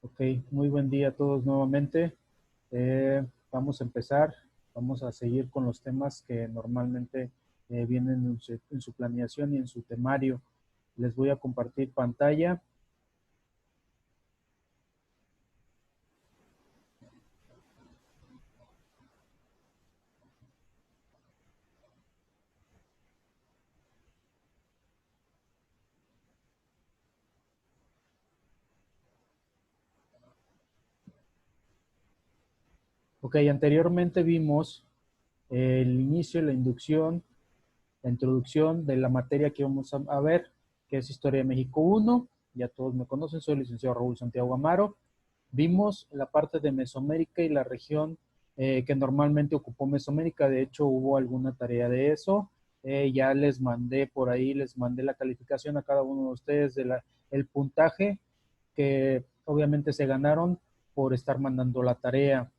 Ok, muy buen día a todos nuevamente. Vamos a empezar, vamos a seguir con los temas que normalmente vienen en su planeación y en su temario. Les voy a compartir pantalla. Ok, anteriormente vimos el inicio, la inducción, la introducción de la materia que vamos a ver, que es Historia de México 1. Ya todos me conocen, soy el licenciado Raúl Santiago Amaro. Vimos la parte de Mesoamérica y la región que normalmente ocupó Mesoamérica. De hecho, hubo alguna tarea de eso. Ya les mandé por ahí, les mandé la calificación a cada uno de ustedes el puntaje que obviamente se ganaron por estar mandando la tarea.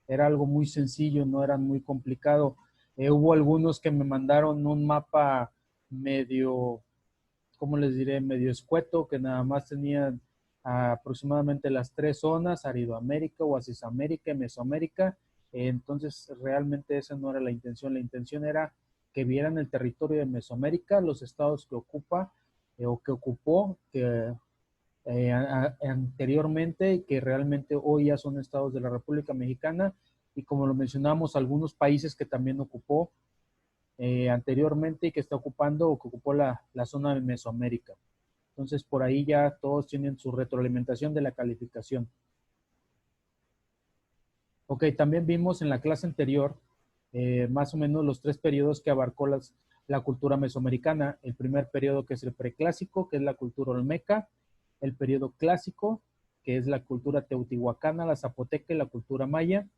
Era algo muy sencillo, no era muy complicado. Hubo algunos que me mandaron un mapa medio, ¿cómo les diré? Medio escueto, que nada más tenían aproximadamente las tres zonas: Aridoamérica, Oasisamérica y Mesoamérica. Entonces, realmente esa no era la intención. La intención era que vieran el territorio de Mesoamérica, los estados que ocupa o que ocupó, que anteriormente, que realmente hoy ya son estados de la República Mexicana, y como lo mencionamos, algunos países que también ocupó anteriormente y que está ocupando o que ocupó la zona de Mesoamérica. Entonces, por ahí ya todos tienen su retroalimentación de la calificación. Ok, también vimos en la clase anterior más o menos los tres periodos que abarcó la cultura mesoamericana. El primer periodo, que es el preclásico, que es la cultura olmeca; el periodo clásico, que es la cultura teotihuacana, la zapoteca y la cultura maya;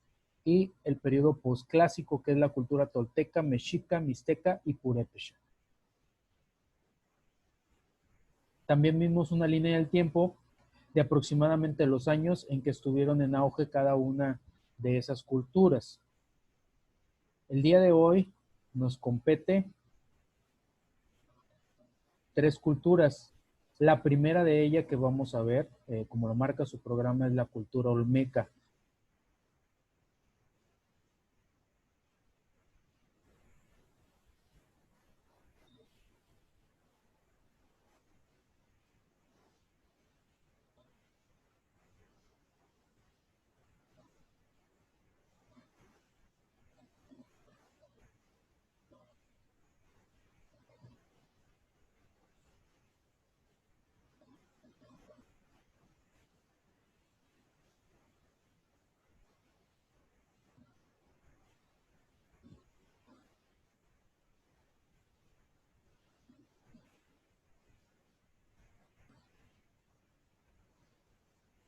y el periodo posclásico, que es la cultura tolteca, mexica, mixteca y purépecha. También vimos una línea del tiempo de aproximadamente los años en que estuvieron en auge cada una de esas culturas. El día de hoy nos compete tres culturas. La primera de ellas que vamos a ver, como lo marca su programa, es la cultura olmeca.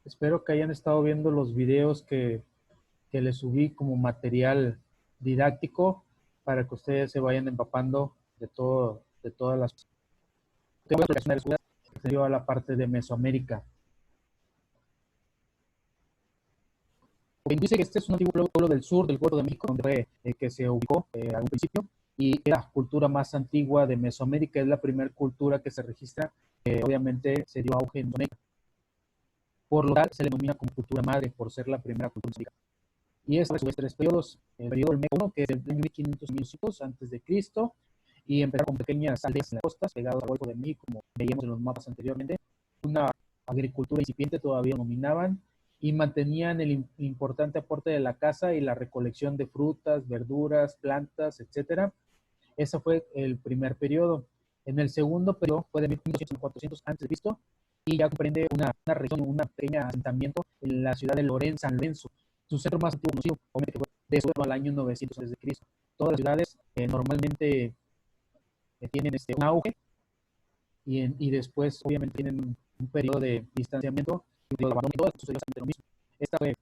Espero que hayan estado viendo los videos que les subí como material didáctico para que ustedes se vayan empapando de todas las que a la parte de Mesoamérica. Dice que este es un antiguo pueblo del sur del Golfo de México, donde fue que se ubicó a un principio, y es la cultura más antigua de Mesoamérica. Es la primera cultura que se registra, obviamente se dio auge en Mesoamérica. Por lo tanto, se le denomina como cultura madre, por ser la primera cultura mesoamérica. Y es a su vez tres periodos: el periodo Olmeca 1, que es del año 1500 antes de Cristo, y empezar con pequeñas aldeas en las costas, pegadas al Golfo de México, como veíamos en los mapas anteriormente. Una agricultura incipiente todavía dominaban, y mantenían el importante aporte de la caza y la recolección de frutas, verduras, plantas, etcétera. Ese fue el primer periodo. En el segundo periodo fue de 1200 a 400 antes de Cristo, y ya comprende una región, un pequeño asentamiento en la ciudad de Lorenzo, San Lorenzo. Su centro más antiguo conocido, obviamente, fue de eso al año 900 antes de Cristo. Todas las ciudades normalmente tienen un auge, y después obviamente tienen un periodo de distanciamiento y de abandono, y todo sucedió exactamente lo mismo.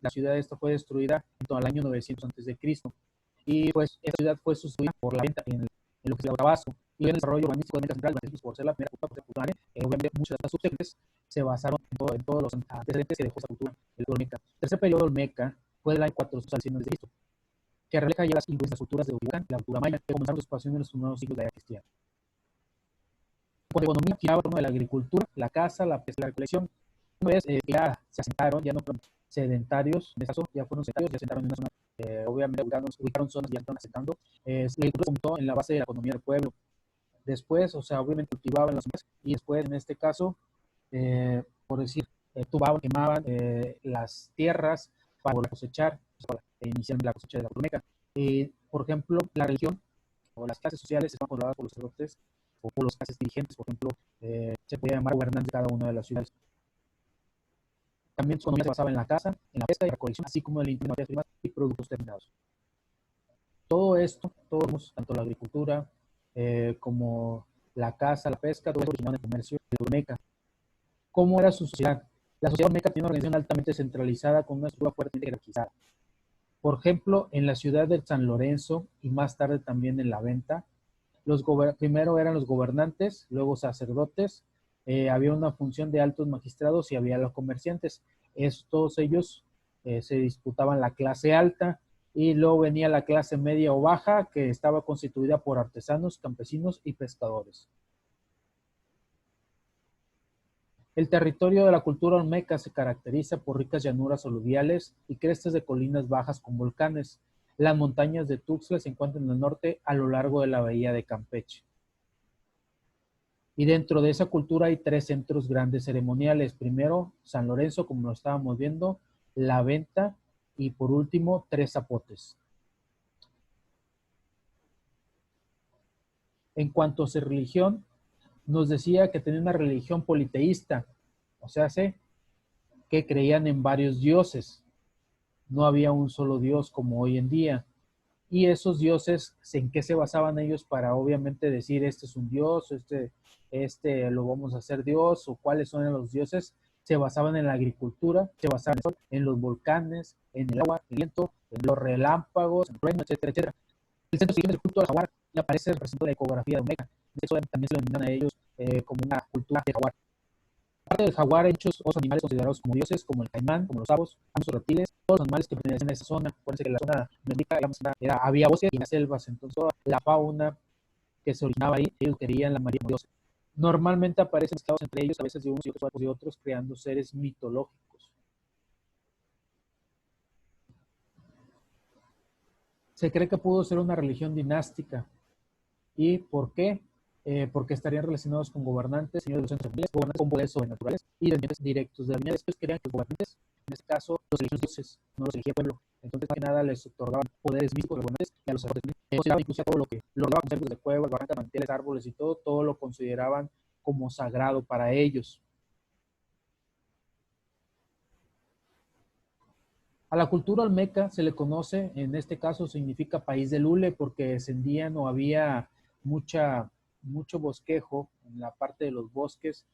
La ciudad esta fue destruida en todo el año 900 antes de Cristo, y pues esta ciudad fue sustituida por la venta en lo que se llama Tabasco. Y en el desarrollo urbanístico de América Central, por ser la primera cultura popular, obviamente muchas de estas subsectores se basaron en todos los antecedentes que dejó esta cultura, el olmeca. El tercer periodo olmeca fue del año 400 al 100 antes de Cristo, que refleja ya las influencias culturas de Teotihuacán y la cultura maya, que comenzaron su expansión en los primeros siglos de la era cristiana. Con economía giraba en torno de la agricultura, la caza, la pesca y la recolección. Una vez ya se asentaron, ya no fueron sedentarios, en este caso ya fueron sedentarios, ya asentaron en una zona, obviamente ubicaron zonas y ya están asentando. La agricultura juntó en la base de la economía del pueblo. Después, o sea, obviamente cultivaban las semillas y después, en este caso, por decir, tubaban, quemaban las tierras para volver a cosechar, para iniciar la cosecha de la Olmeca. Por ejemplo, la religión o las clases sociales estaban controladas por los sacerdotes o por los clases dirigentes, por ejemplo, se podía llamar gobernantes de cada una de las ciudades. También su economía se basaba en la caza, en la pesca y la recolección, así como en el intercambio de materias primas y productos terminados. Todo esto, tanto la agricultura como la caza, la pesca, todo eso originado en el comercio de Olmeca. ¿Cómo era su sociedad? La sociedad olmeca tiene una organización altamente centralizada con una estructura fuertemente jerarquizada. Por ejemplo, en la ciudad de San Lorenzo y más tarde también en la Venta, primero eran los gobernantes, luego sacerdotes, había una función de altos magistrados y había los comerciantes. Todos ellos se disputaban la clase alta y luego venía la clase media o baja, que estaba constituida por artesanos, campesinos y pescadores. El territorio de la cultura olmeca se caracteriza por ricas llanuras aluviales y crestas de colinas bajas con volcanes. Las montañas de Tuxtla se encuentran en el norte a lo largo de la bahía de Campeche. Y dentro de esa cultura hay 3 centros grandes ceremoniales. Primero, San Lorenzo, como lo estábamos viendo, La Venta y por último, 3 Zapotes. En cuanto a su religión, nos decía que tenía una religión politeísta, o sea, que creían en varios dioses. No había un solo dios como hoy en día. Y esos dioses, ¿en qué se basaban ellos para obviamente decir este es un dios, este lo vamos a hacer dios, o cuáles son los dioses? Se basaban en la agricultura, se basaban en los volcanes, en el agua, el viento, en los relámpagos, en el trueno, etcétera, etcétera. El centro siguiente del culto al jaguar y aparece representando la ecografía de Olmeca. De eso también se lo denominan a ellos como una cultura de jaguar. Aparte del jaguar, hay muchos otros animales considerados como dioses, como el caimán, como los sapos, ambos reptiles, todos los animales que pertenecen a esa zona. Acuérdense que la zona médica, había bosques y las selvas, entonces toda la fauna que se originaba ahí, ellos querían la mayoría como dioses. Normalmente aparecen mezclados entre ellos, a veces de unos y otros, de otros, creando seres mitológicos. Se cree que pudo ser una religión dinástica. ¿Y por qué? Porque estarían relacionados con gobernantes, señores de los centros familiares, gobernantes con poderes sobrenaturales y descendientes directos de la línea. Después querían que los gobernantes, en este caso, los elegían dioses, no los elegía el pueblo. Entonces, más que nada, les otorgaban poderes místicos a los gobernantes y a los sacerdotes. Consideraban incluso todo lo que lo rodeaba con cercos de cuevas, barrancas, manantiales, árboles y todo lo consideraban como sagrado para ellos. A la cultura olmeca se le conoce, en este caso significa país del hule, porque descendían o había mucho bosquejo en la parte de los bosques.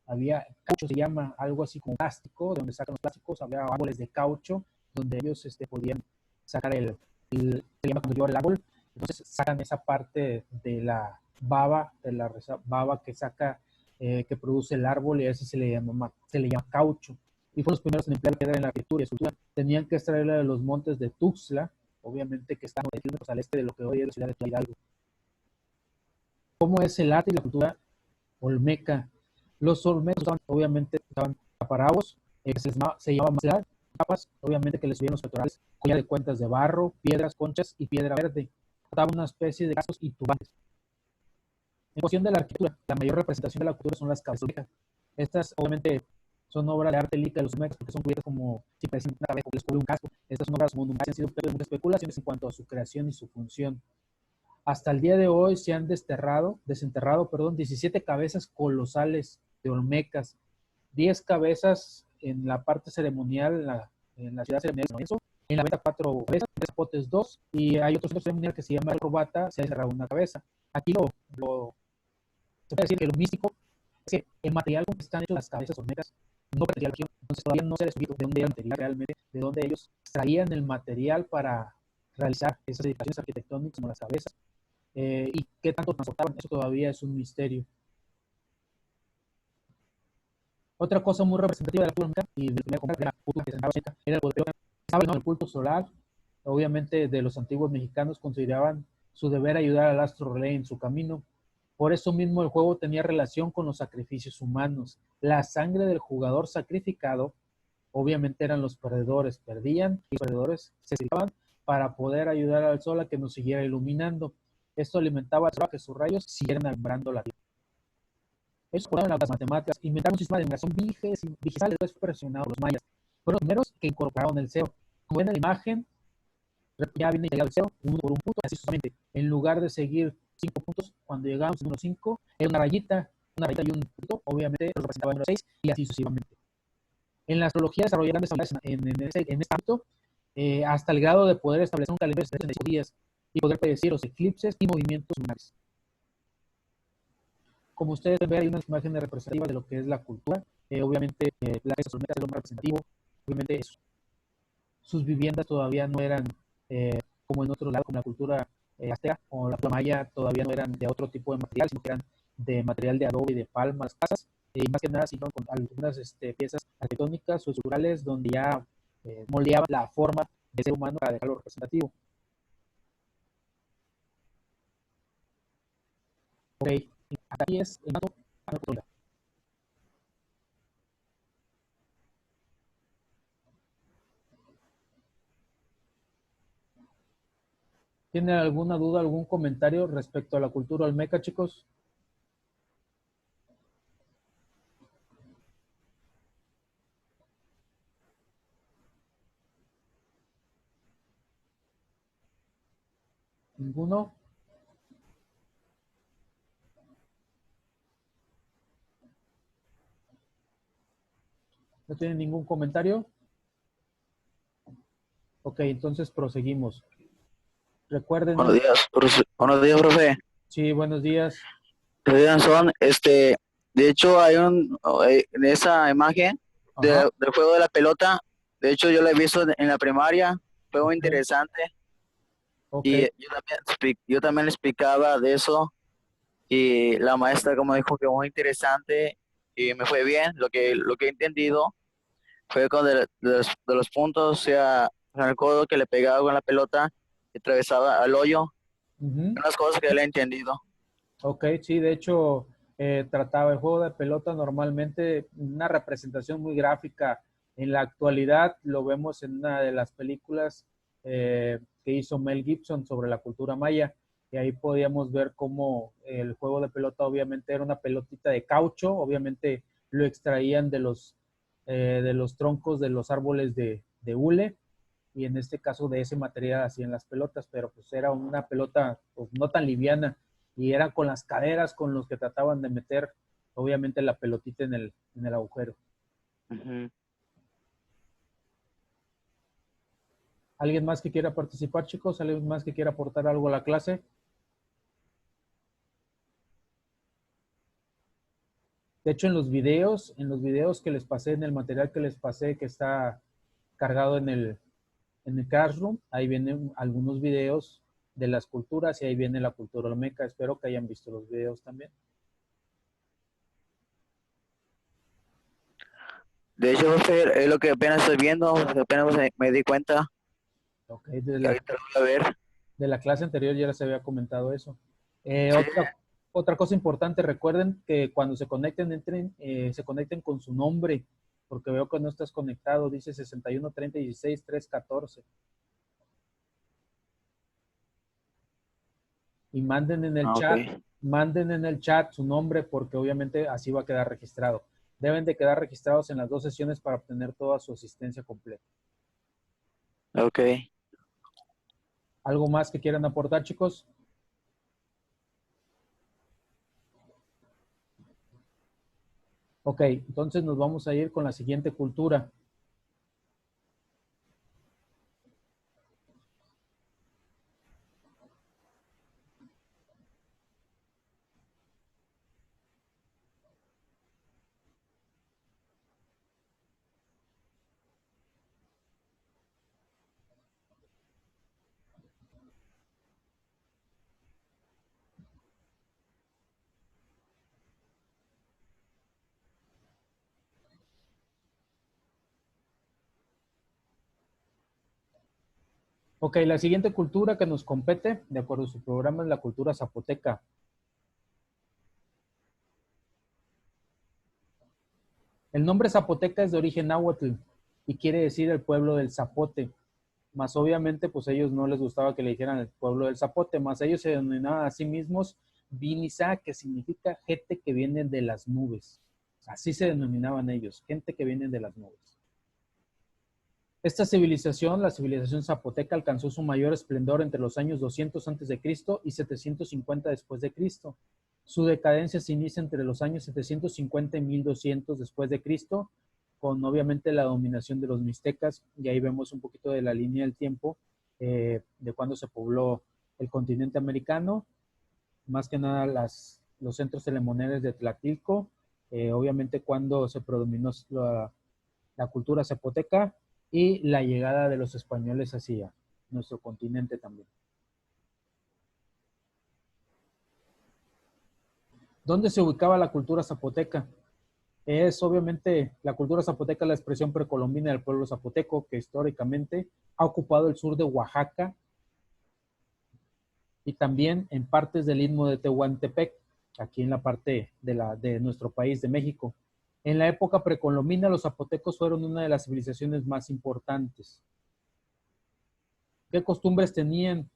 Había caucho, se llama, algo así como plástico, de donde sacan los plásticos, había árboles de caucho, donde ellos podían sacar se llama cuando llora el árbol, entonces sacan esa parte de la baba que saca, que produce el árbol, y a ese se le llama caucho. Y fueron los primeros en emplear piedra en la arquitectura y escultura. Tenían que extraerla de los montes de Tuxtla, obviamente que están 9 kilómetros al este de lo que hoy es la ciudad de Tla Hidalgo. ¿Cómo es el arte y la cultura olmeca? Los olmecas obviamente usaban taparabos, se llamaban macerar, capas, obviamente que les subían los pectorales, collar de cuentas de barro, piedras, conchas y piedra verde. Trataban una especie de cascos y turbantes. En cuestión de la arquitectura, la mayor representación de la cultura son las cabezas olmecas. Estas, obviamente, son obras de arte lírica de los olmecas porque son cubiertas como si parecen una cabeza o les cubre un casco. Estas son obras monumentales y han sido objeto de muchas especulaciones en cuanto a su creación y su función. Hasta el día de hoy se han desenterrado 17 cabezas colosales de olmecas, 10 cabezas en la parte ceremonial, en la ciudad ceremonial de San Lorenzo, en la Venta 4 cabezas, en Zapotes 2, y hay otro centro ceremonial que se llama el Robata, se ha enterrado una cabeza. Aquí se puede decir que lo místico es que el material con que están hechas las cabezas olmecas no pertenecía a la región, entonces todavía no se les ubica de dónde era el material realmente, de dónde ellos traían el material para realizar esas edificaciones arquitectónicas como las cabezas, y qué tanto transportaban, eso todavía es un misterio. Otra cosa muy representativa de la cultura olmeca y del primer combate de la cultura que se llamaba era el boleo, el culto solar. Obviamente de los antiguos mexicanos consideraban su deber ayudar al astro rey en su camino. Por eso mismo el juego tenía relación con los sacrificios humanos. La sangre del jugador sacrificado, obviamente eran los perdedores, perdían y los perdedores se sacrificaban para poder ayudar al sol a que nos siguiera iluminando. Esto alimentaba al sol a que sus rayos siguieran alumbrando la vida. Eso fueron las matemáticas, inventaron un sistema de numeración digital, después fue presionado por los mayas. Fueron los primeros que incorporaron el cero. Como ven en la imagen, ya viene llegado el cero, uno por un punto, así sucesivamente. En lugar de seguir 5 puntos, cuando llegamos al número 5, era una rayita y un punto, obviamente lo representaba el número 6, y así sucesivamente. En la astrología desarrollaron grandes habilidades en este ámbito, hasta el grado de poder establecer un calendario de 65 días y poder predecir los eclipses y movimientos lunares. Como ustedes ven, hay unas imágenes representativas de lo que es la cultura. Obviamente, la es lo más representativo. Obviamente, sus viviendas todavía no eran como en otros lados, como la cultura azteca o la cultura maya, todavía no eran de otro tipo de material, sino que eran de material de adobe y de palma las casas. Y más que nada, sino con algunas piezas arquitectónicas o estructurales donde ya moldeaban la forma del ser humano para dejarlo representativo. Ok, hasta aquí es el mato. ¿Tienen alguna duda, algún comentario respecto a la cultura olmeca, chicos? ¿Ninguno? ¿No tienen ningún comentario? Ok, entonces proseguimos. Recuerden. Buenos días, profe. Sí, buenos días. Soy Danzón. De hecho, en esa imagen Ajá, del juego de la pelota. De hecho, yo la he visto en la primaria, fue muy ok, interesante. ok. Y yo también le explicaba de eso, y la maestra como dijo que muy interesante y me fue bien. Lo que he entendido fue con de los puntos, o sea, con el codo que le pegaba con la pelota y atravesaba al hoyo, Ujú. unas cosas que le he entendido. Ok, sí, de hecho, trataba el juego de pelota normalmente una representación muy gráfica. En la actualidad lo vemos en una de las películas que hizo Mel Gibson sobre la cultura maya, y ahí podíamos ver cómo el juego de pelota obviamente era una pelotita de caucho, obviamente lo extraían de los troncos de los árboles de hule, y en este caso de ese material hacían las pelotas, pero pues era una pelota pues no tan liviana, y era con las caderas con los que trataban de meter obviamente la pelotita en el agujero. Ujú. ¿Alguien más que quiera participar, chicos? ¿Alguien más que quiera aportar algo a la clase? De hecho, en los videos que les pasé, en el material que les pasé, que está cargado en el Classroom, ahí vienen algunos videos de las culturas y ahí viene la cultura olmeca. Espero que hayan visto los videos también. De hecho, profe, es lo que apenas estoy viendo, apenas me di cuenta Okay, que ahorita lo voy a ver. de la clase anterior ya les había comentado eso. Sí, Otra cosa importante, recuerden que cuando se conecten, se conecten con su nombre, porque veo que no estás conectado, dice 61 30 16 3 14. Y ok. manden en el chat su nombre, porque obviamente así va a quedar registrado. Deben de quedar registrados en las dos sesiones para obtener toda su asistencia completa. Ok. ¿Algo más que quieran aportar, chicos? Ok, entonces nos vamos a ir con la siguiente cultura. Ok, la siguiente cultura que nos compete, de acuerdo a su programa, es la cultura zapoteca. El nombre zapoteca es de origen náhuatl y quiere decir el pueblo del zapote. Más obviamente, pues a ellos no les gustaba que le dijeran el pueblo del zapote, más ellos se denominaban a sí mismos Vinizá, que significa gente que viene de las nubes. Así se denominaban ellos, gente que viene de las nubes. Esta civilización, la civilización zapoteca, alcanzó su mayor esplendor entre los años 200 a.C. y 750 después de Cristo. Su decadencia se inicia entre los años 750 y 1200 después de Cristo, con obviamente la dominación de los mixtecas, y ahí vemos un poquito de la línea del tiempo de cuando se pobló el continente americano, más que nada los centros ceremoniales de Tlatilco, obviamente cuando se predominó la cultura zapoteca y la llegada de los españoles hacia nuestro continente también. ¿Dónde se ubicaba la cultura zapoteca? Es obviamente la cultura zapoteca, la expresión precolombina del pueblo zapoteco, que históricamente ha ocupado el sur de Oaxaca y también en partes del istmo de Tehuantepec, aquí en la parte de nuestro país, de México. En la época precolombina, los zapotecos fueron una de las civilizaciones más importantes. ¿Qué costumbres tenían?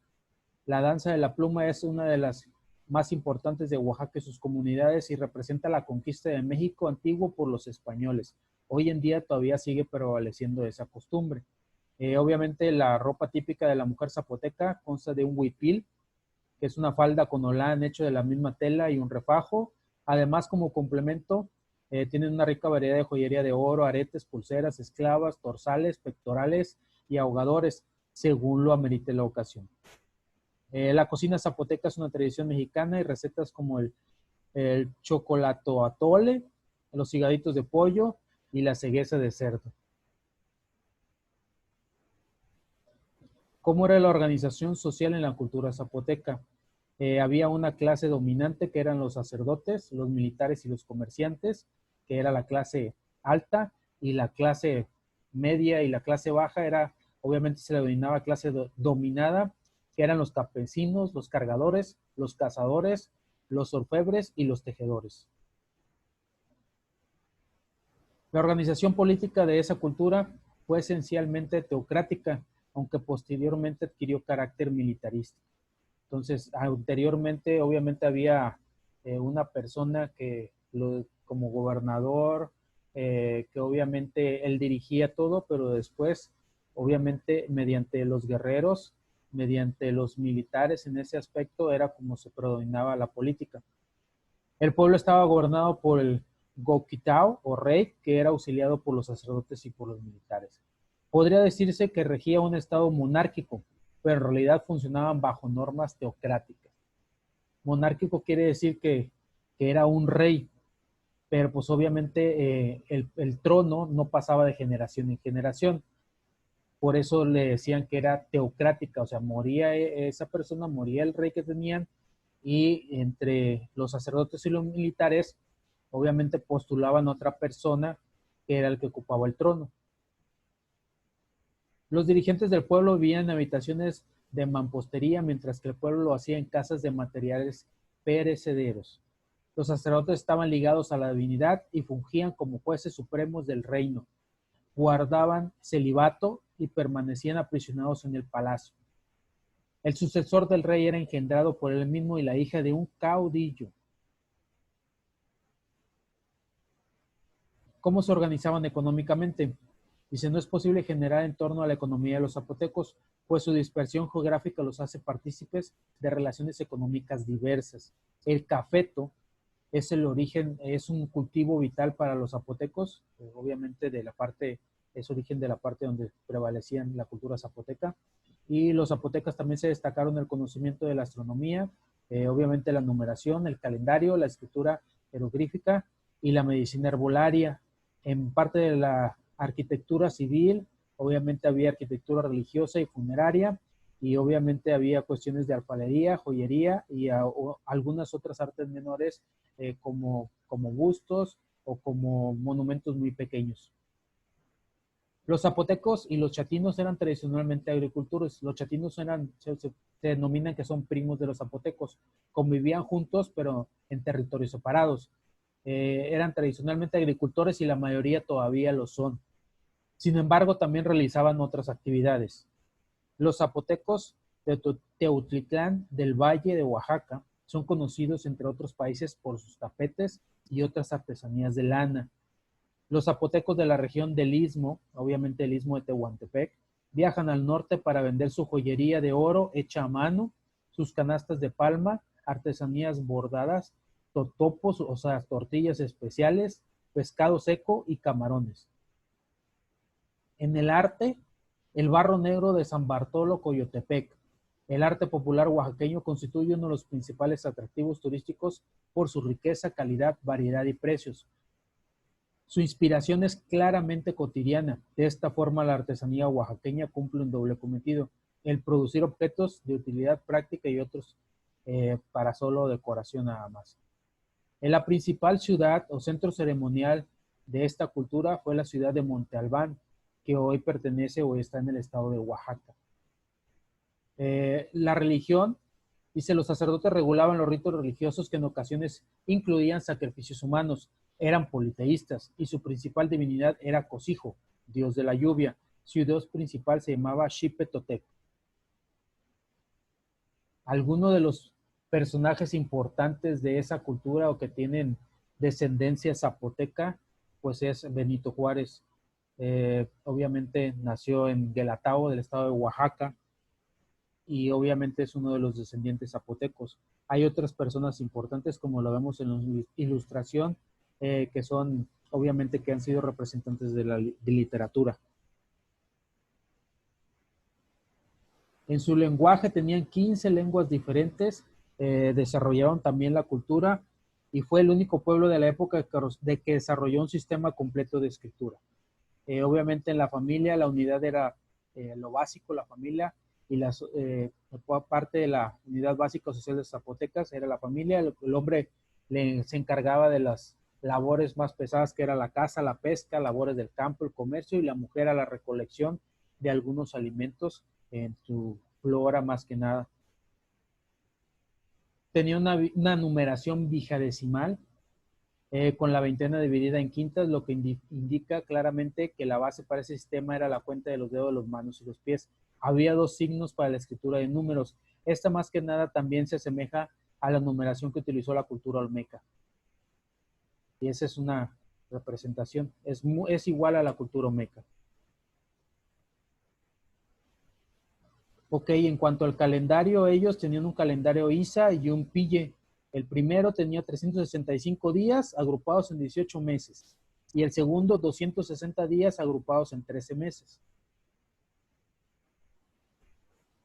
La danza de la pluma es una de las más importantes de Oaxaca y sus comunidades y representa la conquista de México antiguo por los españoles. Hoy en día todavía sigue prevaleciendo esa costumbre. Obviamente la ropa típica de la mujer zapoteca consta de un huipil, que es una falda con holán hecho de la misma tela y un refajo. Además, como complemento, tienen una rica variedad de joyería de oro, aretes, pulseras, esclavas, torsales, pectorales y ahogadores, según lo amerite la ocasión. La cocina zapoteca es una tradición mexicana y recetas como el chocolato atole, los higaditos de pollo y la cegueza de cerdo. ¿Cómo era la organización social en la cultura zapoteca? Había una clase dominante que eran los sacerdotes, los militares y los comerciantes, que era la clase alta, y la clase media y la clase baja era, obviamente se le denominaba clase dominada, que eran los campesinos, los cargadores, los cazadores, los orfebres y los tejedores. La organización política de esa cultura fue esencialmente teocrática, aunque posteriormente adquirió carácter militarista. Entonces, anteriormente obviamente había una persona como gobernador, que obviamente él dirigía todo, pero después, obviamente, mediante los guerreros, mediante los militares en ese aspecto, era como se predominaba la política. El pueblo estaba gobernado por el Gokitao o rey, que era auxiliado por los sacerdotes y por los militares. Podría decirse que regía un estado monárquico, pero en realidad funcionaban bajo normas teocráticas. Monárquico quiere decir que era un rey, pero pues obviamente el trono no pasaba de generación en generación. Por eso le decían que era teocrática, o sea, moría esa persona, moría el rey que tenían, y entre los sacerdotes y los militares, obviamente postulaban otra persona que era el que ocupaba el trono. Los dirigentes del pueblo vivían en habitaciones de mampostería, mientras que el pueblo lo hacía en casas de materiales perecederos. Los sacerdotes estaban ligados a la divinidad y fungían como jueces supremos del reino. Guardaban celibato y permanecían aprisionados en el palacio. El sucesor del rey era engendrado por él mismo y la hija de un caudillo. ¿Cómo se organizaban económicamente? Dice, no es posible generar en torno a la economía de los zapotecos, pues su dispersión geográfica los hace partícipes de relaciones económicas diversas. El cafeto es el origen, es un cultivo vital para los zapotecos, obviamente es origen de la parte donde prevalecía la cultura zapoteca. Y los zapotecas también se destacaron en el conocimiento de la astronomía, obviamente la numeración, el calendario, la escritura jeroglífica y la medicina herbolaria. En parte de la arquitectura civil, obviamente había arquitectura religiosa y funeraria, y obviamente había cuestiones de alfarería, joyería y algunas otras artes menores como bustos o como monumentos muy pequeños. Los zapotecos y los chatinos eran tradicionalmente agricultores. Los chatinos se denominan que son primos de los zapotecos. Convivían juntos, pero en territorios separados. eran tradicionalmente agricultores y la mayoría todavía lo son. Sin embargo, también realizaban otras actividades. Los zapotecos de Teutitlán del Valle de Oaxaca son conocidos, entre otros países, por sus tapetes y otras artesanías de lana. Los zapotecos de la región del Istmo, obviamente el Istmo de Tehuantepec, viajan al norte para vender su joyería de oro hecha a mano, sus canastas de palma, artesanías bordadas, totopos, o sea, tortillas especiales, pescado seco y camarones. En el arte, el barro negro de San Bartolo, Coyotepec. El arte popular oaxaqueño constituye uno de los principales atractivos turísticos por su riqueza, calidad, variedad y precios. Su inspiración es claramente cotidiana. De esta forma, la artesanía oaxaqueña cumple un doble cometido: el producir objetos de utilidad práctica y otros para solo decoración nada más. En la principal ciudad o centro ceremonial de esta cultura fue la ciudad de Monte Albán, que hoy pertenece o está en el estado de Oaxaca. La religión, dice, los sacerdotes regulaban los ritos religiosos que en ocasiones incluían sacrificios humanos, eran politeístas y su principal divinidad era Cosijo, dios de la lluvia. Su dios principal se llamaba Xipetotec. Algunos de los personajes importantes de esa cultura o que tienen descendencia zapoteca, pues es Benito Juárez. Obviamente nació en Guelatao, del estado de Oaxaca, y obviamente es uno de los descendientes zapotecos. Hay otras personas importantes, como lo vemos en la ilustración, que son, obviamente, que han sido representantes de la literatura. En su lenguaje tenían 15 lenguas diferentes, desarrollaron también la cultura y fue el único pueblo de la época de que desarrolló un sistema completo de escritura. Obviamente en la familia la unidad era lo básico, la familia, y parte de la unidad básica social de Zapotecas era la familia. El hombre se encargaba de las labores más pesadas, que era la caza, la pesca, labores del campo, el comercio, y la mujer a la recolección de algunos alimentos en su flora más que nada. Tenía una numeración vigadecimal, con la veintena dividida en quintas, lo que indica claramente que la base para ese sistema era la cuenta de los dedos, las manos y los pies. Había dos signos para la escritura de números. Esta más que nada también se asemeja a la numeración que utilizó la cultura olmeca. Y esa es una representación, es igual a la cultura olmeca. Ok, en cuanto al calendario, ellos tenían un calendario ISA y un PILLE. El primero tenía 365 días agrupados en 18 meses y el segundo 260 días agrupados en 13 meses.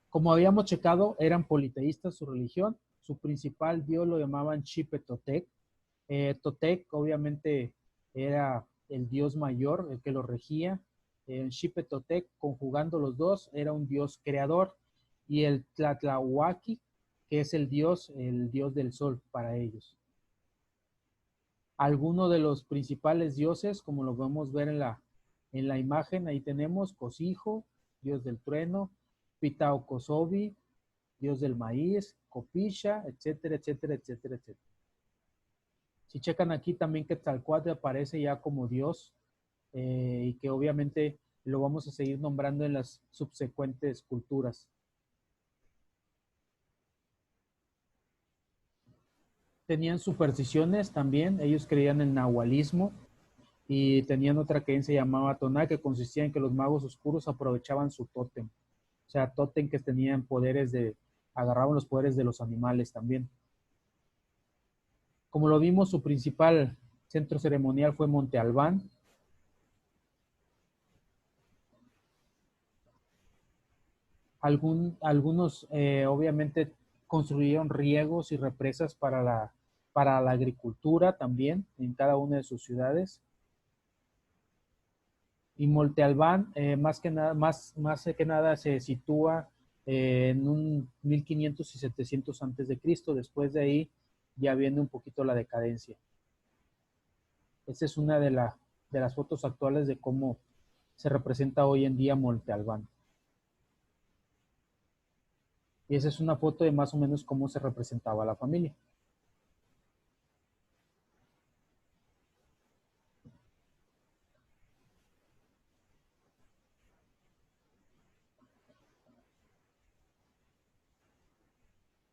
Como habíamos checado, eran politeístas su religión. Su principal dios lo llamaban Xipetotec. Totec obviamente era el dios mayor, el que lo regía. Xipetotec, conjugando los dos, era un dios creador. Y el Tlatlahuaqui, que es el dios del sol para ellos. Algunos de los principales dioses, como lo podemos ver en la imagen, ahí tenemos Cosijo, dios del trueno, Pitaocosobi, dios del maíz, Copisha, etcétera, etcétera, etcétera, etcétera. Si checan aquí también que Quetzalcóatl aparece ya como dios, y que obviamente lo vamos a seguir nombrando en las subsecuentes culturas. Tenían supersticiones también, ellos creían en el nahualismo y tenían otra creencia llamada Toná, que consistía en que los magos oscuros aprovechaban su tótem. O sea, tótem que tenían poderes agarraban los poderes de los animales también. Como lo vimos, su principal centro ceremonial fue Monte Albán. Algunos obviamente construyeron riegos y represas para la agricultura también en cada una de sus ciudades. Y Monte Albán, más que nada se sitúa en un 1500 y 700 antes de Cristo. Después de ahí ya viene un poquito la decadencia. Esta es una de las fotos actuales de cómo se representa hoy en día Monte Albán. Y esa es una foto de más o menos cómo se representaba la familia.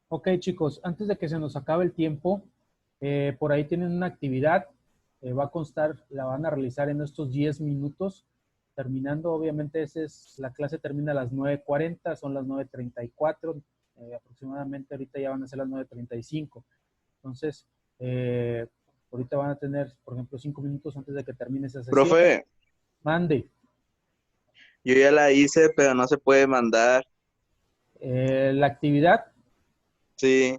Ok, chicos, antes de que se nos acabe el tiempo, por ahí tienen una actividad, va a constar, la van a realizar en estos 10 minutos, terminando, obviamente, la clase termina a las 9:40, son las 9:34, aproximadamente ahorita ya van a ser las 9:35. Entonces, eh, ahorita van a tener, por ejemplo, 5 minutos antes de que termine esa sesión. Profe, Mande. yo ya la hice, pero no se puede mandar. La actividad, Sí,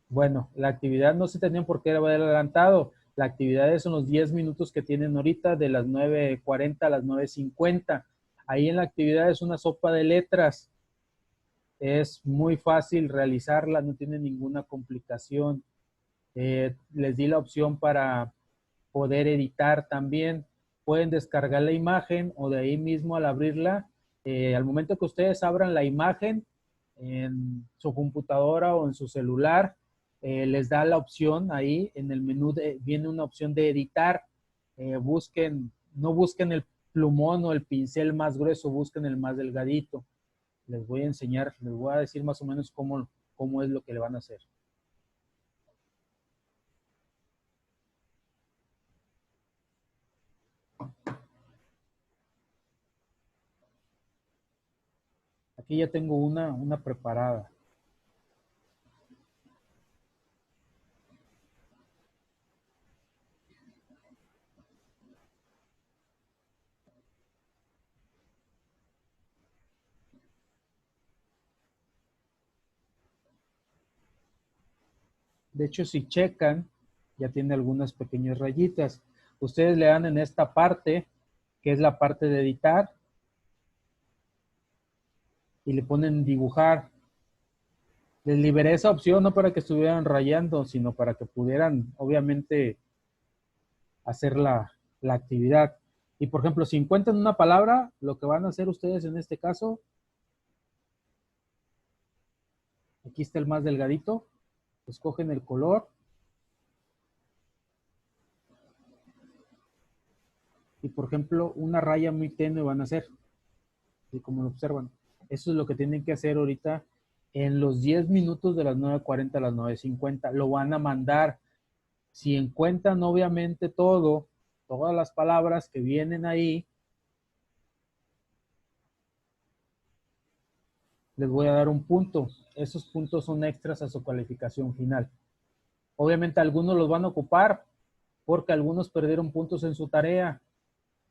bueno, la actividad no se tenían por qué haber adelantado. La actividad son los 10 minutos que tienen ahorita de las 9:40 a las 9:50. Ahí en la actividad es una sopa de letras. Es muy fácil realizarla, no tiene ninguna complicación. Les di la opción para poder editar también. Pueden descargar la imagen o de ahí mismo al abrirla, al momento que ustedes abran la imagen en su computadora o en su celular, les da la opción ahí en el menú, viene una opción de editar. No busquen el plumón o el pincel más grueso, busquen el más delgadito. Les voy a enseñar, les voy a decir más o menos cómo es lo que le van a hacer. Aquí ya tengo una preparada. De hecho, si checan, ya tiene algunas pequeñas rayitas. Ustedes le dan en esta parte, que es la parte de editar, y le ponen dibujar. Les liberé esa opción no para que estuvieran rayando, sino para que pudieran, obviamente, hacer la actividad. Y, por ejemplo, si encuentran una palabra, lo que van a hacer ustedes en este caso, aquí está el más delgadito, escogen el color, y, por ejemplo, una raya muy tenue van a hacer, y como lo observan. Eso es lo que tienen que hacer ahorita en los 10 minutos de las 9:40 a las 9:50. Lo van a mandar. Si encuentran, obviamente, todas las palabras que vienen ahí, les voy a dar un punto. Esos puntos son extras a su calificación final. Obviamente, algunos los van a ocupar porque algunos perdieron puntos en su tarea,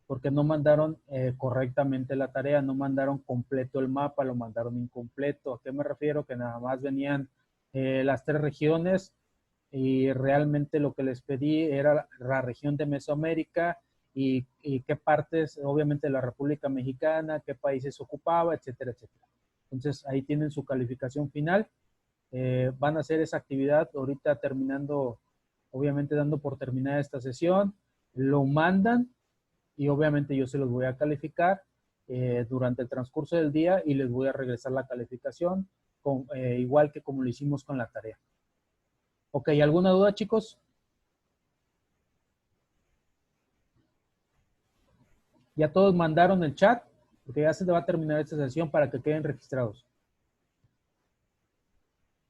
porque no mandaron correctamente la tarea, no mandaron completo el mapa, lo mandaron incompleto. ¿A qué me refiero? Que nada más venían las 3 regiones y realmente lo que les pedí era la región de Mesoamérica y qué partes, obviamente, de la República Mexicana, qué países ocupaba, etcétera, etcétera. Entonces, ahí tienen su calificación final. Van a hacer esa actividad ahorita terminando, obviamente dando por terminada esta sesión. Lo mandan y obviamente yo se los voy a calificar durante el transcurso del día y les voy a regresar la calificación igual que como lo hicimos con la tarea. Ok, ¿alguna duda, chicos? Ya todos mandaron el chat, porque ya se va a terminar esta sesión para que queden registrados.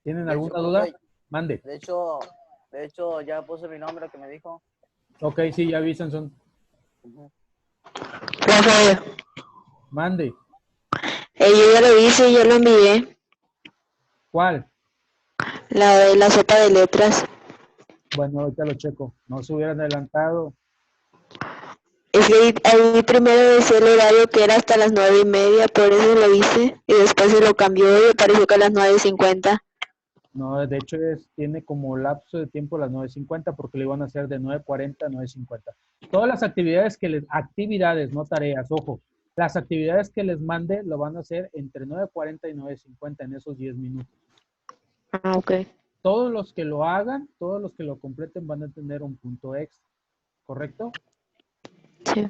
¿Tienen De hecho, alguna duda? profe, Mande. de hecho ya puse mi nombre que me dijo. Ok, sí, ya avisan, son. Ujú. Profe, Mande. yo ya lo hice y ya lo envié. ¿Cuál? La de la sopa de letras. Bueno, ahorita lo checo. No se hubieran adelantado. Es que ahí primero decía el horario que era hasta las 9:30, por eso lo hice. Y después se lo cambió y apareció que a las 9:50. No, de hecho tiene como lapso de tiempo las 9:50 porque le iban a hacer de 9:40 a 9:50. Todas las actividades, no tareas, ojo, las actividades que les mande lo van a hacer entre 9:40 y 9:50 en esos 10 minutos. Ah, ok. Todos los que lo hagan, todos los que lo completen van a tener un punto extra, ¿correcto? Sí.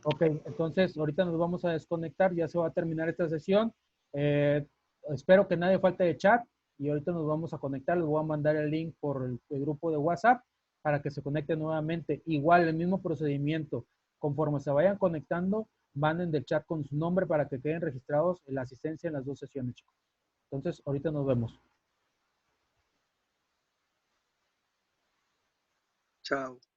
Ok, entonces ahorita nos vamos a desconectar, ya se va a terminar esta sesión. Eh, Espero que nadie falte de chat y ahorita nos vamos a conectar. Les voy a mandar el link por el grupo de WhatsApp para que se conecten nuevamente. Igual, el mismo procedimiento. Conforme se vayan conectando, manden del chat con su nombre para que queden registrados en la asistencia en las 2 sesiones, chicos. Entonces, ahorita nos vemos. Chao.